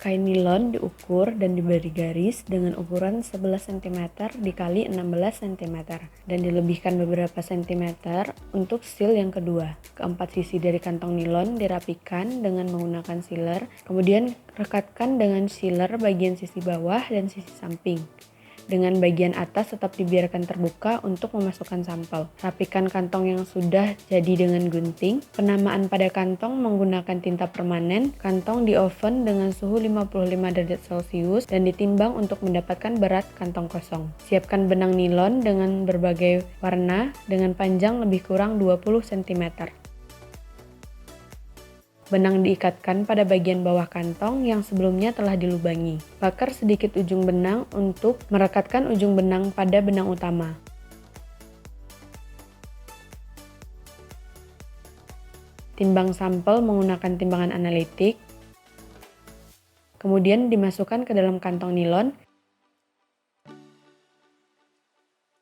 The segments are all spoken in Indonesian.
Kain nilon diukur dan diberi garis dengan ukuran 11 cm dikali 16 cm dan dilebihkan beberapa sentimeter untuk seal yang kedua. Keempat sisi dari kantong nilon dirapikan dengan menggunakan sealer, kemudian rekatkan dengan sealer bagian sisi bawah dan sisi samping. Dengan bagian atas tetap dibiarkan terbuka untuk memasukkan sampel. Rapikan kantong yang sudah jadi dengan gunting. Penamaan pada kantong menggunakan tinta permanen. Kantong di oven dengan suhu 55 derajat Celcius dan ditimbang untuk mendapatkan berat kantong kosong. Siapkan benang nilon dengan berbagai warna dengan panjang lebih kurang 20 cm. Benang diikatkan pada bagian bawah kantong yang sebelumnya telah dilubangi. Bakar sedikit ujung benang untuk merekatkan ujung benang pada benang utama. Timbang sampel menggunakan timbangan analitik. Kemudian dimasukkan ke dalam kantong nilon.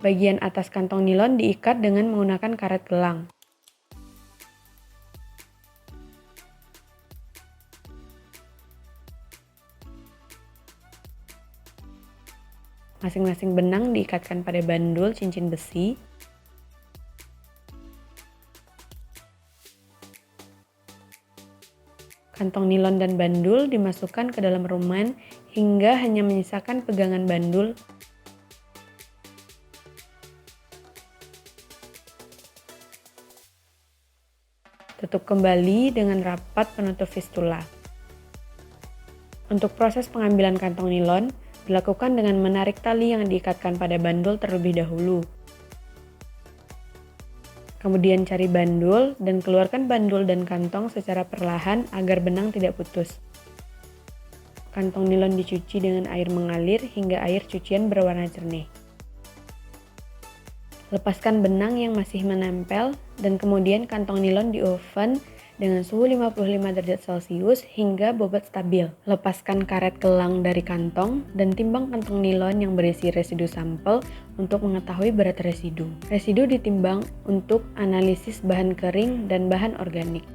Bagian atas kantong nilon diikat dengan menggunakan karet gelang. Masing-masing benang diikatkan pada bandul cincin besi. Kantong nilon dan bandul dimasukkan ke dalam rumen hingga hanya menyisakan pegangan bandul. Tutup kembali dengan rapat penutup fistula. Untuk proses pengambilan kantong nilon, dilakukan dengan menarik tali yang diikatkan pada bandul terlebih dahulu. Kemudian cari bandul dan keluarkan bandul dan kantong secara perlahan agar benang tidak putus. Kantong nilon dicuci dengan air mengalir hingga air cucian berwarna jernih. Lepaskan benang yang masih menempel dan kemudian kantong nilon di oven dengan suhu 55 derajat Celcius hingga bobot stabil. Lepaskan karet gelang dari kantong dan timbang kantong nilon yang berisi residu sampel untuk mengetahui berat residu. Residu ditimbang untuk analisis bahan kering dan bahan organik.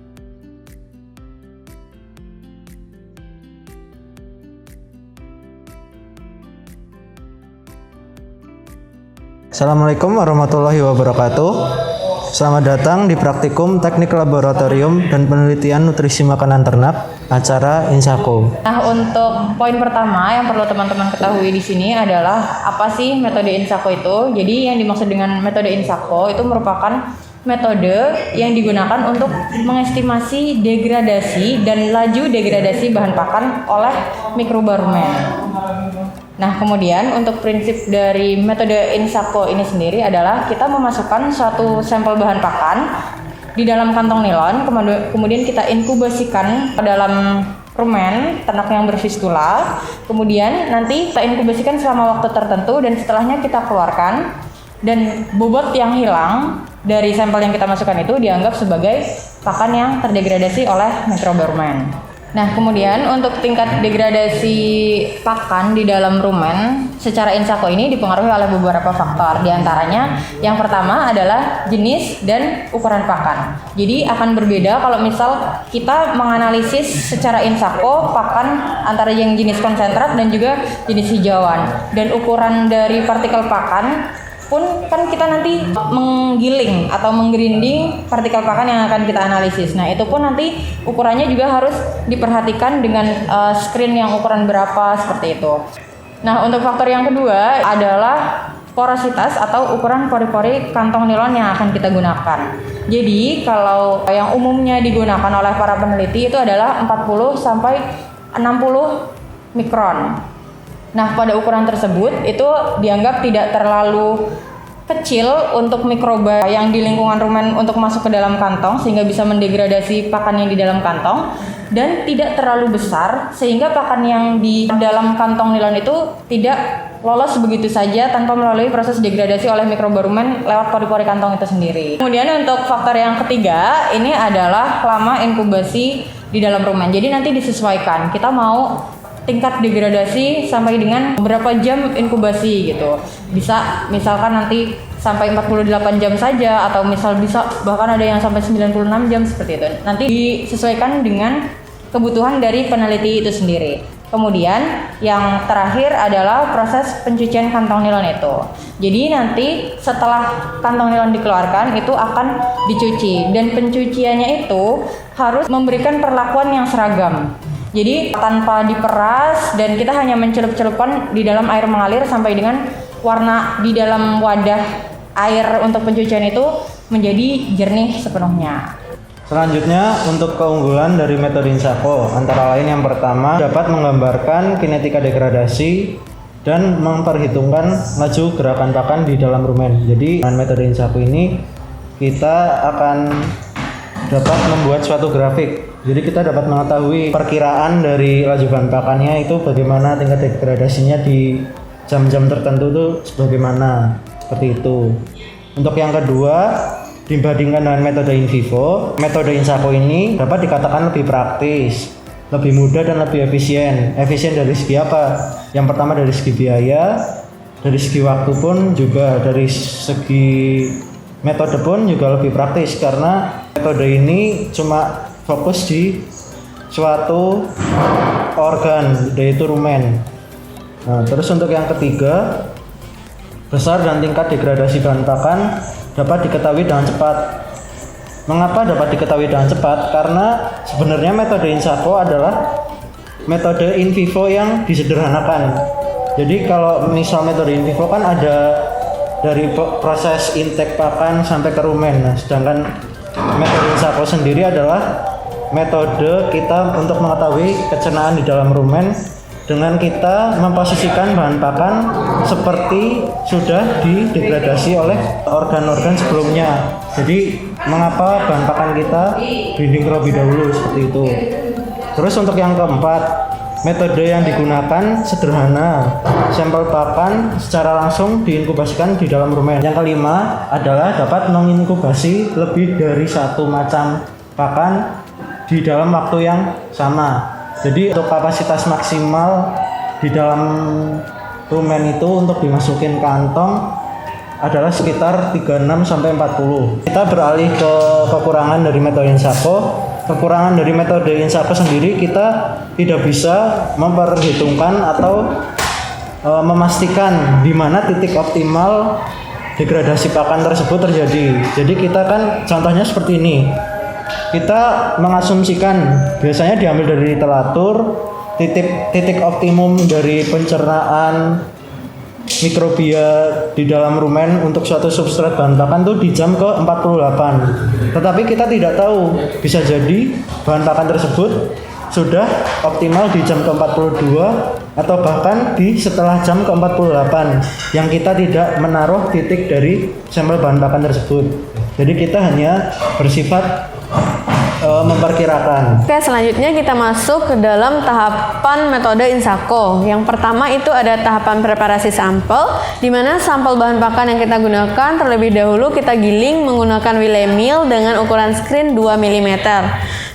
Assalamualaikum warahmatullahi wabarakatuh. Selamat datang di Praktikum Teknik Laboratorium dan Penelitian Nutrisi Makanan Ternak, acara Insako. Nah, untuk poin pertama yang perlu teman-teman ketahui di sini adalah apa sih metode Insako itu? Jadi yang dimaksud dengan metode Insako itu merupakan metode yang digunakan untuk mengestimasi degradasi dan laju degradasi bahan pakan oleh mikroba rumen. Nah, kemudian untuk prinsip dari metode Insako ini sendiri adalah kita memasukkan suatu sampel bahan pakan di dalam kantong nilon, kemudian kita inkubasikan ke dalam rumen ternak yang berfistula, kemudian nanti kita inkubasikan selama waktu tertentu dan setelahnya kita keluarkan, dan bobot yang hilang dari sampel yang kita masukkan itu dianggap sebagai pakan yang terdegradasi oleh mikroba rumen. Nah, kemudian untuk tingkat degradasi pakan di dalam rumen secara Insako ini dipengaruhi oleh beberapa faktor. Di antaranya yang pertama adalah jenis dan ukuran pakan. Jadi akan berbeda kalau misal kita menganalisis secara Insako pakan antara yang jenis konsentrat dan juga jenis hijauan. Dan ukuran dari partikel pakan pun kan kita nanti menggiling atau menggrinding partikel pakan yang akan kita analisis. Nah, itu pun nanti ukurannya juga harus diperhatikan dengan screen yang ukuran berapa seperti itu. Nah, untuk faktor yang kedua adalah porositas atau ukuran pori-pori kantong nilon yang akan kita gunakan. Jadi, kalau yang umumnya digunakan oleh para peneliti itu adalah 40 sampai 60 mikron. Nah, pada ukuran tersebut itu dianggap tidak terlalu kecil untuk mikroba yang di lingkungan rumen untuk masuk ke dalam kantong sehingga bisa mendegradasi pakan yang di dalam kantong, dan tidak terlalu besar sehingga pakan yang di dalam kantong nilon itu tidak lolos begitu saja tanpa melalui proses degradasi oleh mikroba rumen lewat pori-pori kantong itu sendiri. Kemudian untuk faktor yang ketiga ini adalah lama inkubasi di dalam rumen. Jadi nanti disesuaikan, kita mau tingkat degradasi sampai dengan berapa jam inkubasi gitu. Bisa misalkan nanti sampai 48 jam saja, atau bisa bahkan ada yang sampai 96 jam seperti itu. Nanti disesuaikan dengan kebutuhan dari peneliti itu sendiri. Kemudian yang terakhir adalah proses pencucian kantong nilon itu. Jadi nanti setelah kantong nilon dikeluarkan itu akan dicuci, dan pencuciannya itu harus memberikan perlakuan yang seragam. Jadi tanpa diperas, dan kita hanya mencelup-celupkan di dalam air mengalir sampai dengan warna di dalam wadah air untuk pencucian itu menjadi jernih sepenuhnya. Selanjutnya, untuk keunggulan dari metode Insako, antara lain yang pertama dapat menggambarkan kinetika degradasi dan memperhitungkan laju gerakan pakan di dalam rumen. Jadi dengan metode Insako ini kita akan dapat membuat suatu grafik. Jadi kita dapat mengetahui perkiraan dari laju bahan pakannya itu bagaimana, tingkat degradasinya di jam-jam tertentu itu sebagaimana, seperti itu. Untuk yang kedua, dibandingkan dengan metode in vivo, metode Insako ini dapat dikatakan lebih praktis, lebih mudah dan lebih efisien. Efisien dari segi apa? Yang pertama dari segi biaya, dari segi waktu pun juga, dari segi metode pun juga lebih praktis, karena metode ini cuma fokus di suatu organ, yaitu rumen. Nah, terus untuk yang ketiga, besar dan tingkat degradasi bahan pakan dapat diketahui dengan cepat. Mengapa dapat diketahui dengan cepat? Karena sebenarnya metode Insako adalah metode in vivo yang disederhanakan. Jadi kalau misal metode in vivo kan ada dari proses intake pakan sampai ke rumen. Nah, sedangkan metode Insako sendiri adalah metode kita untuk mengetahui kecernaan di dalam rumen dengan kita memposisikan bahan pakan seperti sudah didegradasi oleh organ-organ sebelumnya. Jadi mengapa bahan pakan kita breeding terlebih dahulu, seperti itu. Terus untuk yang keempat, metode yang digunakan sederhana, sampel pakan secara langsung diinkubasikan di dalam rumen. Yang kelima adalah dapat menginkubasi lebih dari satu macam pakan di dalam waktu yang sama. Jadi untuk kapasitas maksimal di dalam rumen itu untuk dimasukin kantong adalah sekitar 36 sampai 40. Kita beralih ke kekurangan dari metode Insako. Kekurangan dari metode Insako sendiri, kita tidak bisa memperhitungkan atau memastikan di mana titik optimal degradasi pakan tersebut terjadi. Jadi kita kan contohnya seperti ini. Kita mengasumsikan biasanya diambil dari literatur titik optimum dari pencernaan mikrobia di dalam rumen untuk suatu substrat bahan pakan tuh di jam ke-48. Tetapi kita tidak tahu, bisa jadi bahan pakan tersebut sudah optimal di jam ke-42 atau bahkan di setelah jam ke-48 yang kita tidak menaruh titik dari sampel bahan pakan tersebut. Jadi kita hanya bersifat memperkirakan. Oke, selanjutnya kita masuk ke dalam tahapan metode Insako. Yang pertama itu ada tahapan preparasi sampel, di mana sampel bahan pakan yang kita gunakan terlebih dahulu kita giling menggunakan Wiley mill dengan ukuran screen 2 mm.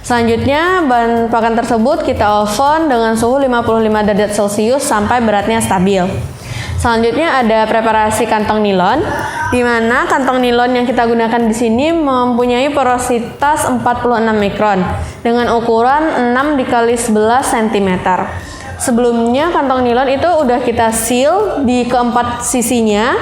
Selanjutnya bahan pakan tersebut kita oven dengan suhu 55 derajat Celcius sampai beratnya stabil. Selanjutnya ada preparasi kantong nilon, di mana kantong nilon yang kita gunakan di sini mempunyai porositas 46 mikron dengan ukuran 6 × 11 cm. Sebelumnya kantong nilon itu udah kita seal di keempat sisinya.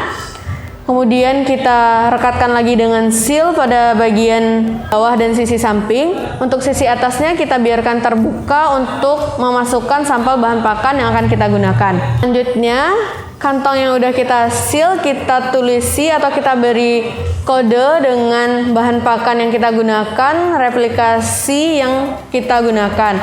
Kemudian kita rekatkan lagi dengan seal pada bagian bawah dan sisi samping. Untuk sisi atasnya kita biarkan terbuka untuk memasukkan sampel bahan pakan yang akan kita gunakan. Selanjutnya, kantong yang udah kita seal kita tulisi atau kita beri kode dengan bahan pakan yang kita gunakan, replikasi yang kita gunakan.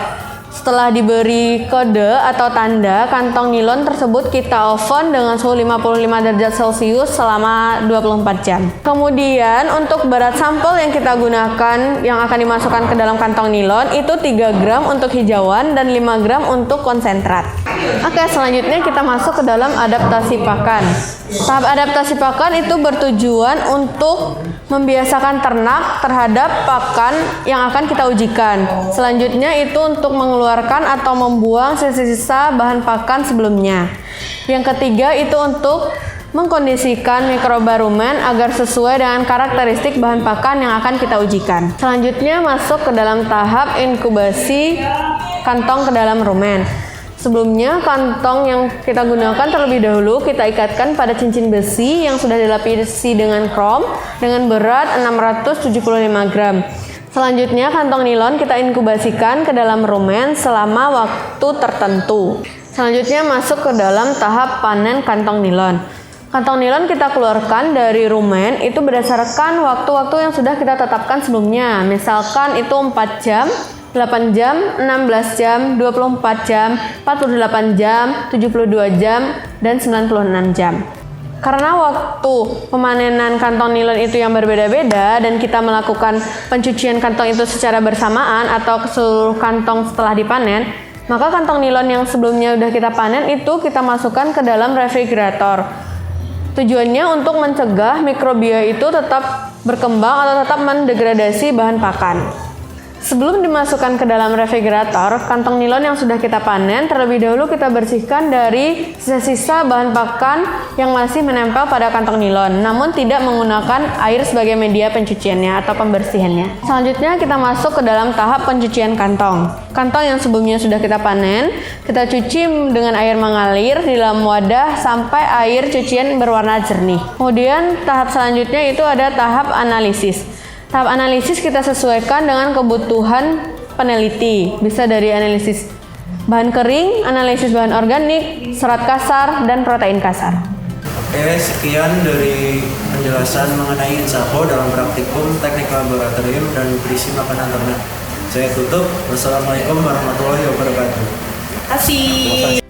Setelah diberi kode atau tanda, kantong nilon tersebut kita oven dengan suhu 55 derajat Celcius selama 24 jam. Kemudian untuk berat sampel yang kita gunakan yang akan dimasukkan ke dalam kantong nilon itu 3 gram untuk hijauan dan 5 gram untuk konsentrat. Oke, selanjutnya kita masuk ke dalam adaptasi pakan. Tahap adaptasi pakan itu bertujuan untuk membiasakan ternak terhadap pakan yang akan kita ujikan. Selanjutnya itu untuk mengeluarkan atau membuang sisa-sisa bahan pakan sebelumnya. Yang ketiga itu untuk mengkondisikan mikroba rumen agar sesuai dengan karakteristik bahan pakan yang akan kita ujikan. Selanjutnya masuk ke dalam tahap inkubasi kantong ke dalam rumen. Sebelumnya, kantong yang kita gunakan terlebih dahulu kita ikatkan pada cincin besi yang sudah dilapisi dengan krom dengan berat 675 gram. Selanjutnya, kantong nilon kita inkubasikan ke dalam rumen selama waktu tertentu. Selanjutnya, masuk ke dalam tahap panen kantong nilon. Kantong nilon kita keluarkan dari rumen itu berdasarkan waktu-waktu yang sudah kita tetapkan sebelumnya. Misalkan itu 4 jam, 8 jam, 16 jam, 24 jam, 48 jam, 72 jam, dan 96 jam. Karena waktu pemanenan kantong nilon itu yang berbeda-beda dan kita melakukan pencucian kantong itu secara bersamaan atau seluruh kantong setelah dipanen, maka kantong nilon yang sebelumnya sudah kita panen itu kita masukkan ke dalam refrigerator. Tujuannya untuk mencegah mikrobia itu tetap berkembang atau tetap mendegradasi bahan pakan. Sebelum dimasukkan ke dalam refrigerator, kantong nilon yang sudah kita panen terlebih dahulu kita bersihkan dari sisa-sisa bahan pakan yang masih menempel pada kantong nilon, namun tidak menggunakan air sebagai media pencuciannya atau pembersihannya. Selanjutnya kita masuk ke dalam tahap pencucian kantong. Kantong yang sebelumnya sudah kita panen, kita cuci dengan air mengalir di dalam wadah sampai air cucian berwarna jernih. Kemudian tahap selanjutnya itu ada tahap analisis. Tahap analisis kita sesuaikan dengan kebutuhan peneliti. Bisa dari analisis bahan kering, analisis bahan organik, serat kasar, dan protein kasar. Oke, sekian dari penjelasan mengenai Insako dalam praktikum teknik laboratorium dan nutrisi makanan ternak. Saya tutup. Wassalamualaikum warahmatullahi wabarakatuh. Asik.